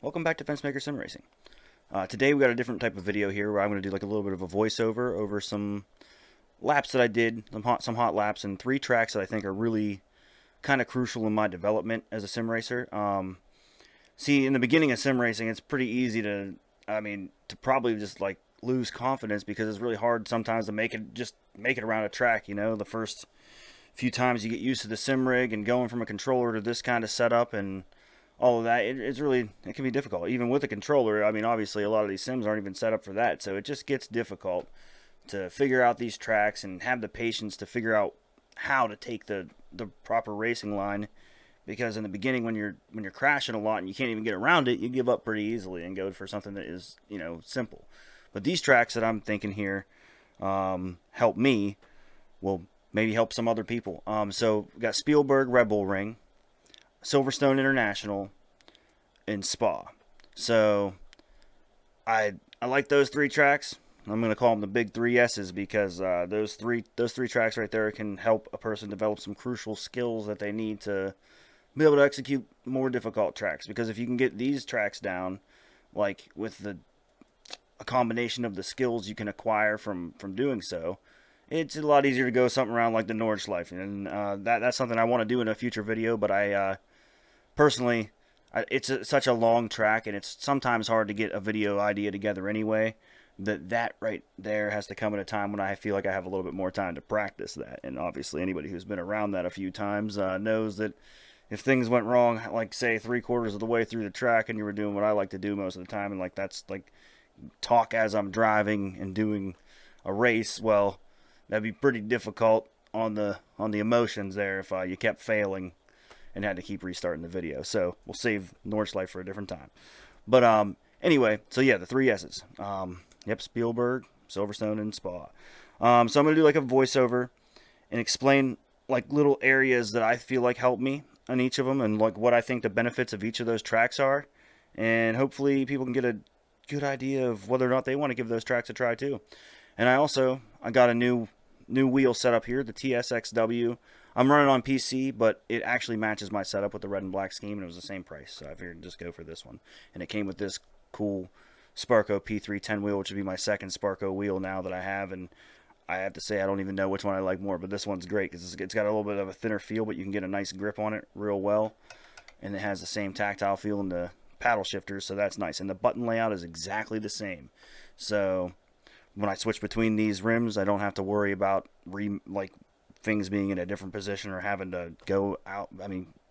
Welcome back to Fencemaker Sim Racing. Today we got a different type of video here where I'm going to do like a little bit of a voiceover over some laps that I did, some hot laps, and 3 tracks that I think are really kind of crucial in my development as a sim racer. See, in the beginning of sim racing, it's pretty easy to probably just like lose confidence because it's really hard sometimes to make it around a track. You know, the first few times you get used to the sim rig and going from a controller to this kind of setup and all of that, it can be difficult. Even with a controller, I mean, obviously a lot of these sims aren't even set up for that, so it just gets difficult to figure out these tracks and have the patience to figure out how to take the proper racing line. Because in the beginning, when you're crashing a lot and you can't even get around it, you give up pretty easily and go for something that is, you know, simple. But these tracks that I'm thinking here help me, will maybe help some other people. So we got Spielberg Red Bull Ring, Silverstone International, and Spa. So I like those 3 tracks. I'm going to call them the big 3 S's because those three tracks right there can help a person develop some crucial skills that they need to be able to execute more difficult tracks. Because if you can get these tracks down, like with a combination of the skills you can acquire from doing so, it's a lot easier to go something around like the Nordschleife. And that's something I want to do in a future video, but I personally, it's such a long track, and it's sometimes hard to get a video idea together anyway. That right there has to come at a time when I feel like I have a little bit more time to practice that. And obviously, anybody who's been around that a few times knows that if things went wrong, like say 3/4 of the way through the track, and you were doing what I like to do most of the time, and like that's like talk as I'm driving and doing a race, well, that'd be pretty difficult on the emotions there if you kept failing and had to keep restarting the video. So we'll save Nordschleife for a different time. But anyway, so yeah, the 3 S's. Spielberg, Silverstone, and Spa. So I'm going to do like a voiceover and explain like little areas that I feel like help me on each of them and like what I think the benefits of each of those tracks are. And hopefully people can get a good idea of whether or not they want to give those tracks a try too. And I got a new wheel setup here, the TSXW. I'm running on PC, but it actually matches my setup with the red and black scheme, and it was the same price, so I figured just go for this one. And it came with this cool Sparco P310 wheel, which would be my second Sparco wheel now that I have, and I have to say I don't even know which one I like more, but this one's great because it's got a little bit of a thinner feel, but you can get a nice grip on it real well, and it has the same tactile feel in the paddle shifters, so that's nice. And the button layout is exactly the same, so when I switch between these rims, I don't have to worry about things being in a different position or having to go out,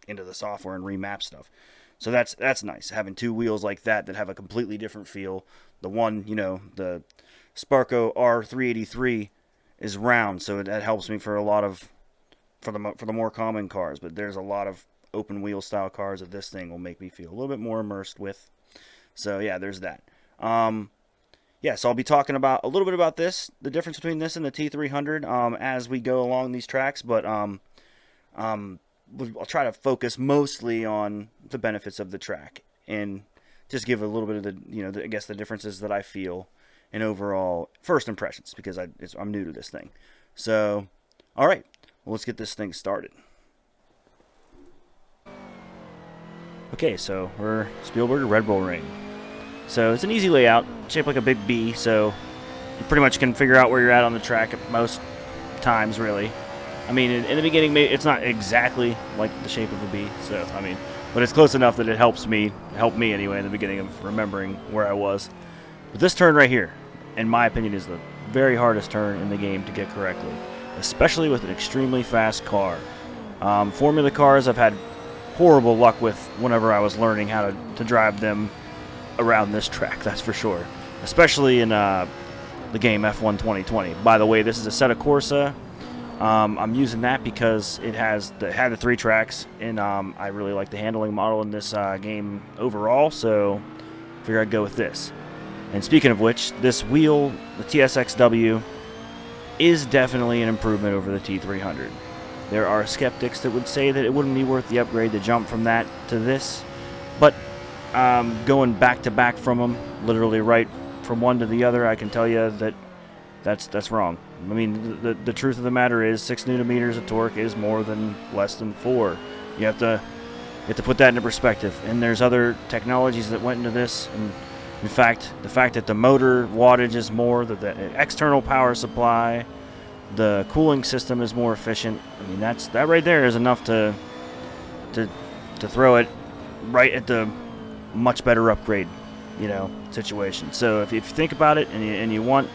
into the software and remap stuff. So that's nice, having 2 wheels like that have a completely different feel. The one, the Sparco R383 is round, so that helps me for the more common cars. But there's a lot of open wheel style cars that this thing will make me feel a little bit more immersed with. So yeah, there's that. So I'll be talking about a little bit about this, the difference between this and the T300 as we go along these tracks, but I'll try to focus mostly on the benefits of the track and just give a little bit of the differences that I feel and overall first impressions because I'm new to this thing. So, all right, well, let's get this thing started. Okay, so we're Spielberg Red Bull Ring. So it's an easy layout, shaped like a big B, so you pretty much can figure out where you're at on the track at most times, really. In the beginning, it's not exactly like the shape of a B, but it's close enough that it helped me anyway in the beginning of remembering where I was. But this turn right here, in my opinion, is the very hardest turn in the game to get correctly, especially with an extremely fast car. Formula cars I've had horrible luck with whenever I was learning how to drive them around this track, that's for sure. Especially in the game F1 2020. By the way, this is a Assetto Corsa. I'm using that because it had the 3 tracks, and I really like the handling model in this game overall, so I figured I'd go with this. And speaking of which, this wheel, the TSXW, is definitely an improvement over the T300. There are skeptics that would say that it wouldn't be worth the upgrade to jump from that to this, but going back to back from them, literally right from one to the other, I can tell you that that's wrong. The truth of the matter is 6 Nm of torque is more than less than 4. You have to have to put that into perspective. And there's other technologies that went into this. And in fact, the fact that the motor wattage is more, that the external power supply, the cooling system is more efficient. I mean, that right there is enough to throw it right at the much better upgrade, situation. So if you think about it and you want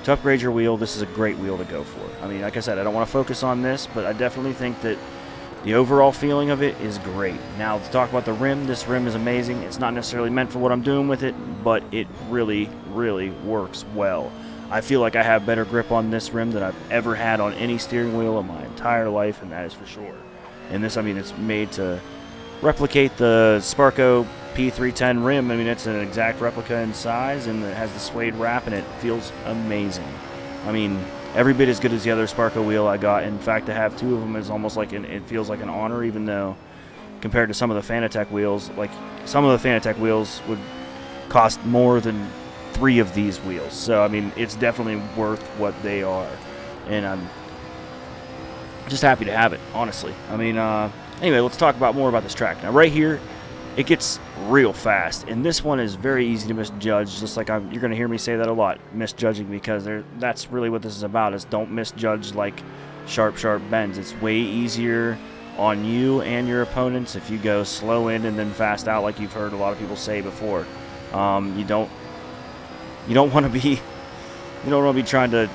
to upgrade your wheel, this is a great wheel to go for. I mean, like I said, I don't want to focus on this, but I definitely think that the overall feeling of it is great. Now, to talk about the rim, this rim is amazing. It's not necessarily meant for what I'm doing with it, but it really, really works well. I feel like I have better grip on this rim than I've ever had on any steering wheel in my entire life, and that is for sure. And this, I mean, it's made to replicate the Sparco P310 rim. I mean, it's an exact replica in size, and it has the suede wrap, and it feels amazing. I mean, every bit as good as the other Sparco wheel I got. In fact, to have two of them is almost like it feels like an honor, even though compared to some of the Fanatec wheels, like some of the Fanatec wheels would cost more than 3 of these wheels. So, I mean, it's definitely worth what they are. And I'm just happy to have it, honestly. I mean, anyway, let's talk more about this track. Now, right here, it gets real fast, and this one is very easy to misjudge, just like you're going to hear me say that a lot, misjudging, because that's really what this is about, is don't misjudge like sharp bends. It's way easier on you and your opponents if you go slow in and then fast out, like you've heard a lot of people say before. You don't want to be trying to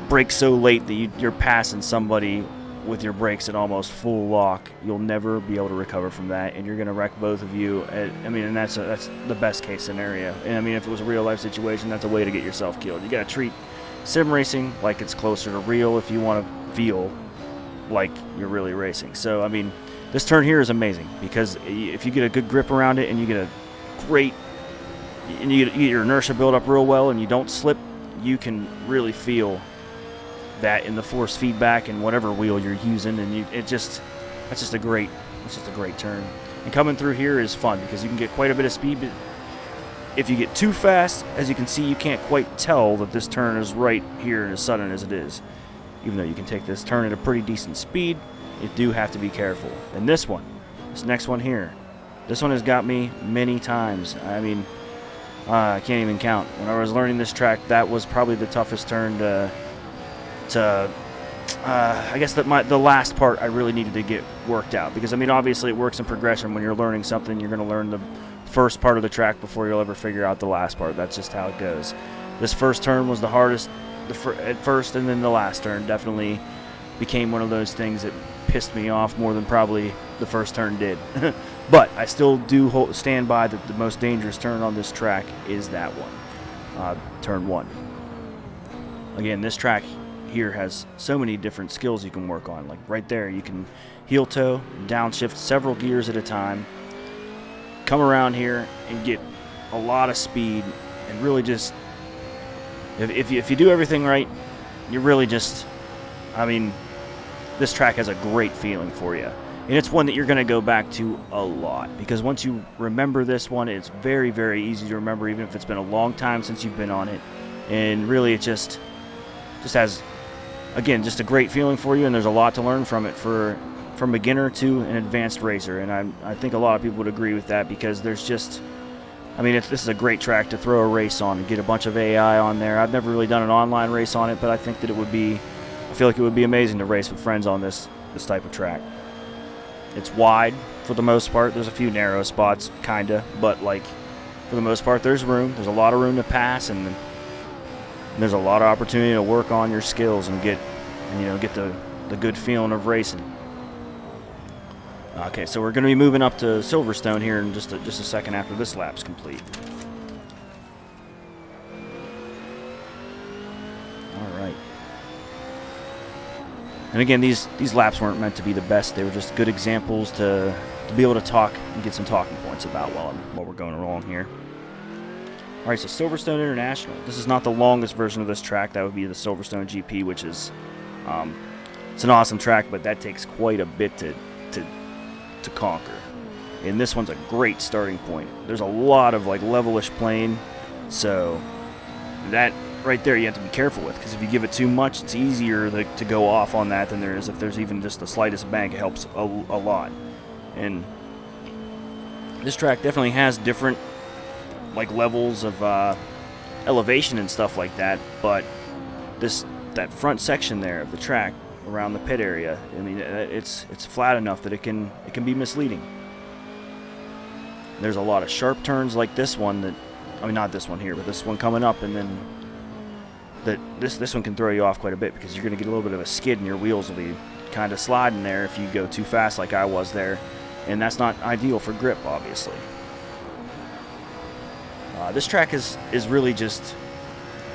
brake so late that you're passing somebody with your brakes at almost full lock. You'll never be able to recover from that, and you're going to wreck both of you. And that's the best case scenario. And I mean, if it was a real life situation, that's a way to get yourself killed. You got to treat sim racing like it's closer to real if you want to feel like you're really racing. So I mean, this turn here is amazing, because if you get a good grip around it and you get you get your inertia build up real well and you don't slip, you can really feel that in the force feedback and whatever wheel you're using, and that's just a great turn. And coming through here is fun because you can get quite a bit of speed, but if you get too fast, as you can see, you can't quite tell that this turn is right here and as sudden as it is. Even though you can take this turn at a pretty decent speed, you do have to be careful. And this next one here, this one has got me many times. I mean, I can't even count. When I was learning this track, that was probably the toughest turn I guess that the last part I really needed to get worked out, because I mean, obviously it works in progression. When you're learning something, you're going to learn the first part of the track before you'll ever figure out the last part. That's just how it goes. This first turn was the hardest at first, and then the last turn definitely became one of those things that pissed me off more than probably the first turn did. But I still do stand by that the most dangerous turn on this track is that one, turn 1. Again, this track here has so many different skills you can work on. Like right there, you can heel toe, downshift several gears at a time, come around here and get a lot of speed, and really just, if you do everything right, you really just, I mean, this track has a great feeling for you. And it's one that you're going to go back to a lot, because once you remember this one, it's very, very easy to remember, even if it's been a long time since you've been on it. And really, it just has, again, just a great feeling for you, and there's a lot to learn from it from beginner to an advanced racer. And I think a lot of people would agree with that, because there's just, I mean, this is a great track to throw a race on and get a bunch of AI on there. I've never really done an online race on it, but I think that I feel like it would be amazing to race with friends on this type of track. It's wide for the most part. There's a few narrow spots, kinda, but like for the most part, there's room. There's a lot of room to pass, and there's a lot of opportunity to work on your skills and get the good feeling of racing. Okay, so we're going to be moving up to Silverstone here in just a second after this lap's complete. All right. And again, these laps weren't meant to be the best. They were just good examples to be able to talk and get some talking points about while we're going along here. All right, so Silverstone International. This is not the longest version of this track. That would be the Silverstone GP, which is it's an awesome track, but that takes quite a bit to conquer. And this one's a great starting point. There's a lot of like levelish plain, so that right there you have to be careful with, because if you give it too much, it's easier to go off on that than there is if there's even just the slightest bank. It helps a lot. And this track definitely has different like levels of elevation and stuff like that, but that front section there of the track around the pit area, I mean, it's flat enough that it can be misleading. There's a lot of sharp turns like this one that, I mean, not this one here, but this one coming up, and then this one can throw you off quite a bit because you're going to get a little bit of a skid and your wheels will be kind of sliding there if you go too fast like I was there, and that's not ideal for grip, obviously. This track is really just,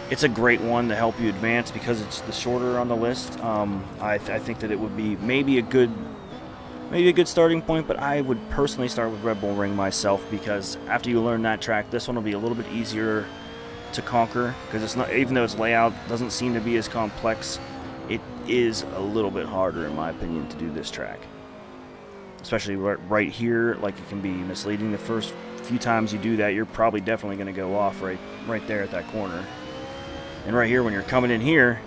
it's a great one to help you advance because it's the shorter on the list. I think that it would be maybe a good starting point, but I would personally start with Red Bull Ring myself because after you learn that track, this one will be a little bit easier to conquer because it's not, even though its layout doesn't seem to be as complex, it is a little bit harder in my opinion to do this track. Especially right here, like it can be misleading. The first few times you do that, you're probably definitely going to go off right there at that corner. And right here, when you're coming in here,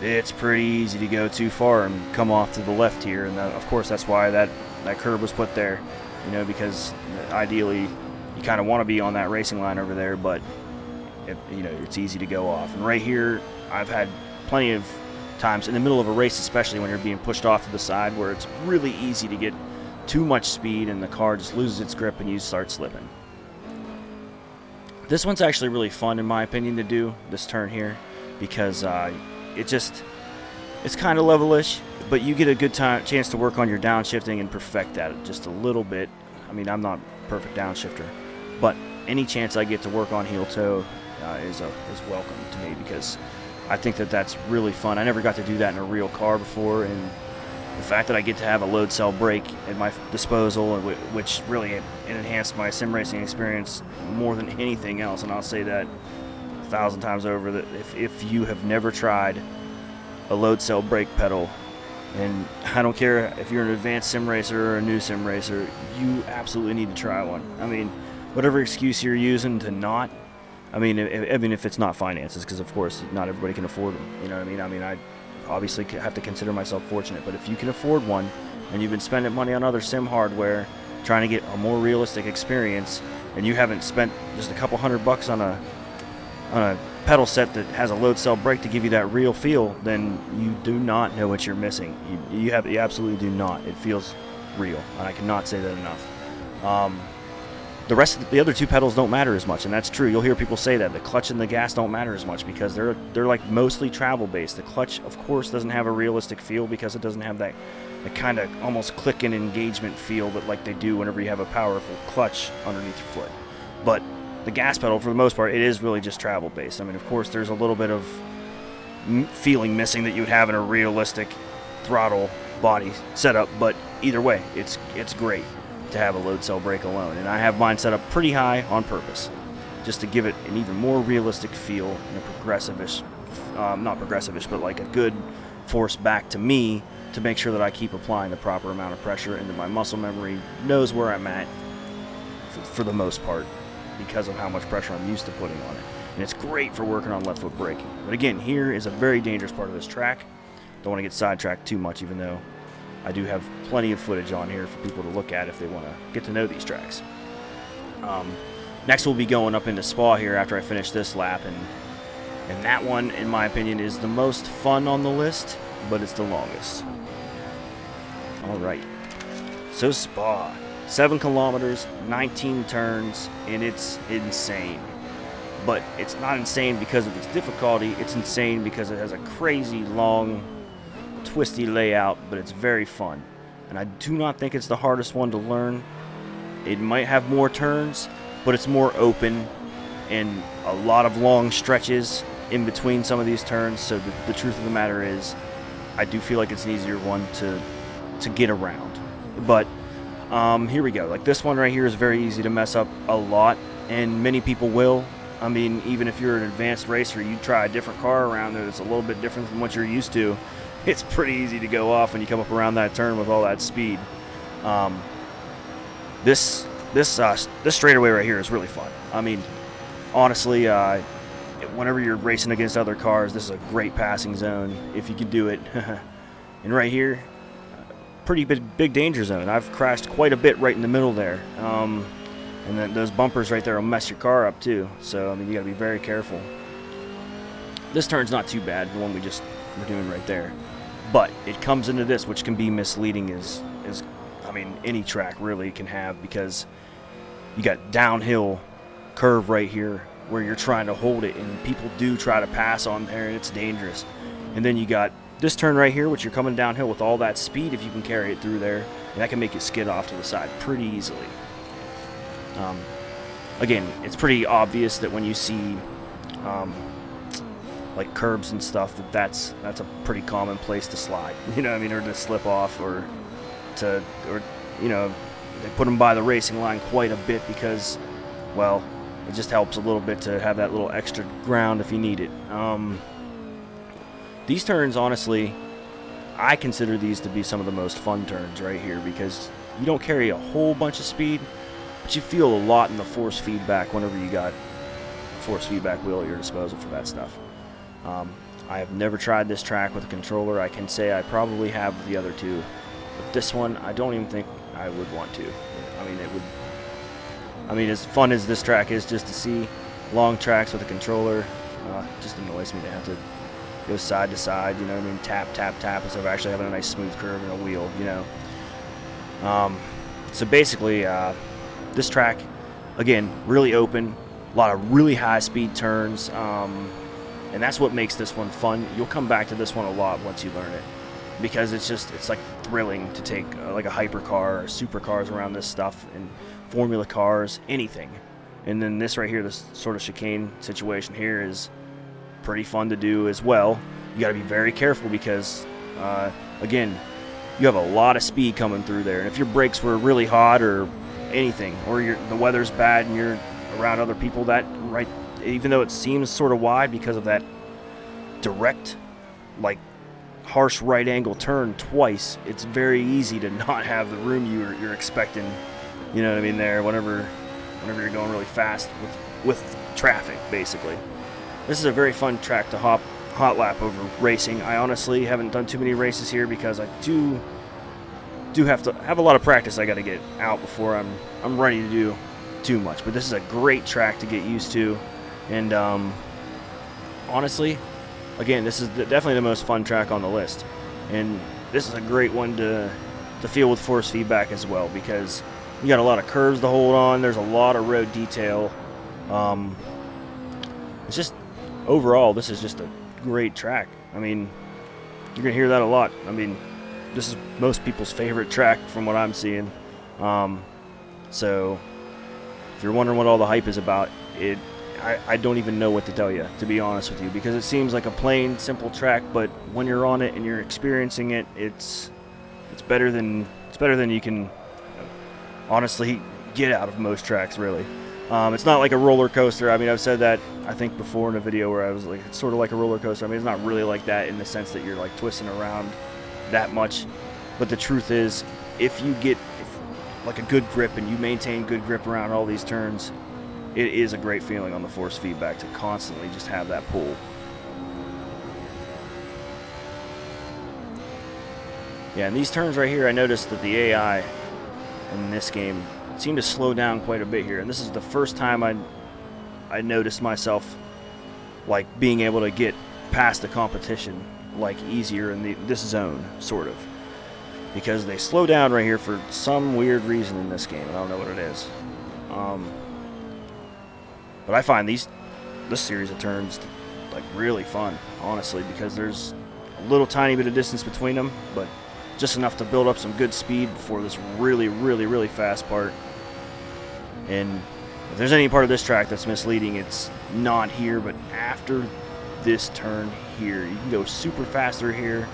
it's pretty easy to go too far and come off to the left here. And of course, that's why that curb was put there, you know, because ideally you kind of want to be on that racing line over there, but you know, it's easy to go off. And right here, I've had plenty of times in the middle of a race, especially when you're being pushed off to the side, where it's really easy to get too much speed and the car just loses its grip and you start slipping. This one's actually really fun in my opinion to do, this turn here, because it's kind of levelish, but you get a good chance to work on your downshifting and perfect that just a little bit. I mean, I'm not a perfect downshifter, but any chance I get to work on heel toe is welcome to me because I think that that's really fun. I never got to do that in a real car before, and the fact that I get to have a load cell brake at my disposal, which really enhanced my sim racing experience more than anything else, and I'll say that 1,000 times over, that if you have never tried a load cell brake pedal, and I don't care if you're an advanced sim racer or a new sim racer, you absolutely need to try one. I mean, whatever excuse you're using to not, I mean, if it's not finances, because of course not everybody can afford them, you know what I mean? I mean, I obviously have to consider myself fortunate, but if you can afford one and you've been spending money on other sim hardware trying to get a more realistic experience, and you haven't spent just a couple $100 on a pedal set that has a load cell brake to give you that real feel, then you do not know what you're missing. You absolutely do not. It feels real, and I cannot say that enough. The other two pedals don't matter as much, and that's true. You'll hear people say that the clutch and the gas don't matter as much because they're like mostly travel based. The clutch, of course, doesn't have a realistic feel because it doesn't have that kind of almost click and engagement feel that like they do whenever you have a powerful clutch underneath your foot. But the gas pedal, for the most part, it is really just travel based. I mean, of course, there's a little bit of feeling missing that you would have in a realistic throttle body setup, but either way, it's great to have a load cell brake alone, and I have mine set up pretty high on purpose just to give it an even more realistic feel and a progressive-ish, not progressive-ish, but like a good force back to me to make sure that I keep applying the proper amount of pressure into my muscle memory knows where I'm at for the most part because of how much pressure I'm used to putting on it. And it's great for working on left foot braking. But again, here is a very dangerous part of this track. Don't want to get sidetracked too much, even though I do have plenty of footage on here for people to look at if they want to get to know these tracks. Next we'll be going up into Spa here after I finish this lap, and that one, in my opinion, is the most fun on the list, but it's the longest. Alright, so Spa, 7 kilometers, 19 turns, and it's insane. But it's not insane because of its difficulty, it's insane because it has a crazy long twisty layout, but it's very fun, and I do not think it's the hardest one to learn. It might have more turns, but it's more open and a lot of long stretches in between some of these turns, so the truth of the matter is I do feel like it's an easier one to get around. But here we go. Like this one right here is very easy to mess up a lot, and many people will. I mean, even if you're an advanced racer, you try a different car around there that's a little bit different than what you're used to, it's pretty easy to go off when you come up around that turn with all that speed. This straightaway right here is really fun. I mean, honestly, whenever you're racing against other cars, this is a great passing zone if you can do it. And right here, pretty big danger zone. I've crashed quite a bit right in the middle there. And then those bumpers right there will mess your car up too. So, I mean, you got to be very careful. This turn's not too bad, the one we just were doing right there. But it comes into this, which can be misleading, is I mean, any track really can have, because you got downhill curve right here where you're trying to hold it, and people do try to pass on there, and it's dangerous. And then you got this turn right here, which you're coming downhill with all that speed, if you can carry it through there, and that can make you skid off to the side pretty easily. Again, it's pretty obvious that when you see like curbs and stuff, that's a pretty common place to slide, you know what I mean, or to slip off, or you know, they put them by the racing line quite a bit because, well, it just helps a little bit to have that little extra ground if you need it. These turns, honestly, I consider these to be some of the most fun turns right here, because you don't carry a whole bunch of speed, but you feel a lot in the force feedback whenever you got a force feedback wheel at your disposal for that stuff. I have never tried this track with a controller. I can say I probably have the other two, but this one I don't even think I would want to. I mean, as fun as this track is, just to see long tracks with a controller, just annoys me to have to go side to side, you know what I mean, tap, tap, tap, instead of actually having a nice smooth curve and a wheel, you know. So basically, this track, again, really open, a lot of really high speed turns, and that's what makes this one fun. You'll come back to this one a lot once you learn it, because it's like thrilling to take like a hypercar or supercars around this stuff, and formula cars, anything. And then this right here, this sort of chicane situation here, is pretty fun to do as well. You got to be very careful because, again, you have a lot of speed coming through there, and if your brakes were really hot or anything, or the weather's bad and you're around other people, that right, even though it seems sort of wide because of that direct, like, harsh right angle turn twice, it's very easy to not have the room you're expecting, you know what I mean, there whenever you're going really fast with traffic, basically. This is a very fun track to hot lap over racing. I honestly haven't done too many races here because I do have to have a lot of practice I got to get out before I'm ready to do too much. But this is a great track to get used to, and honestly, again, this is definitely the most fun track on the list, and this is a great one to feel with force feedback as well, because you got a lot of curves to hold on. There's a lot of road detail. It's just, overall, this is just a great track. I mean, you're gonna hear that a lot. I mean, this is most people's favorite track from what I'm seeing. So if you're wondering what all the hype is about, I don't even know what to tell you, to be honest with you, because it seems like a plain, simple track, but when you're on it and you're experiencing it, it's better than you can honestly get out of most tracks, really. It's not like a roller coaster. I mean, I've said that, I think, before in a video where I was like, it's sort of like a roller coaster. I mean, it's not really like that in the sense that you're like twisting around that much, but the truth is, if you get like a good grip and you maintain good grip around all these turns, it is a great feeling on the force feedback to constantly just have that pull. Yeah, and these turns right here, I noticed that the AI in this game seemed to slow down quite a bit here, and this is the first time I noticed myself like being able to get past the competition like easier in this zone, sort of, because they slow down right here for some weird reason in this game. I don't know what it is. But I find this series of turns like really fun, honestly, because there's a little tiny bit of distance between them, but just enough to build up some good speed before this really, really, really fast part. And if there's any part of this track that's misleading, it's not here, but after this turn here, you can go super fast through here.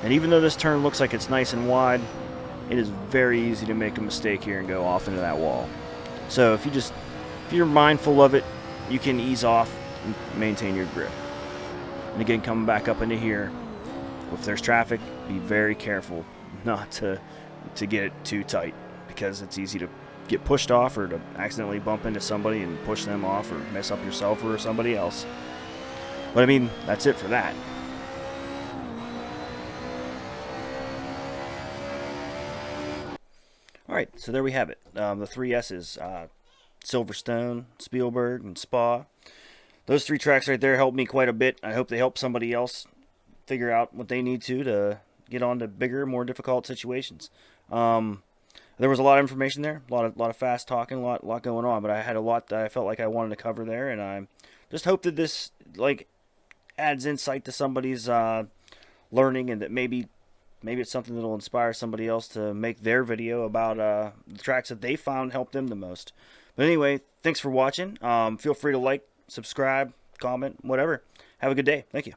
And even though this turn looks like it's nice and wide, it is very easy to make a mistake here and go off into that wall. So if you're mindful of it, you can ease off and maintain your grip. And again, coming back up into here, if there's traffic, be very careful not to get it too tight, because it's easy to get pushed off or to accidentally bump into somebody and push them off or mess up yourself or somebody else. But I mean, that's it for that. All right, so there we have it. The three S's: Silverstone, Spielberg, and Spa. Those three tracks right there helped me quite a bit. I hope they help somebody else figure out what they need to get on to bigger, more difficult situations. There was a lot of information there, a lot of fast talking, a lot going on, but I had a lot that I felt like I wanted to cover there, and I just hope that this adds insight to somebody's learning, and that maybe it's something that'll inspire somebody else to make their video about the tracks that they found help them the most. But anyway, thanks for watching. Feel free to like, subscribe, comment, whatever. Have a good day. Thank you.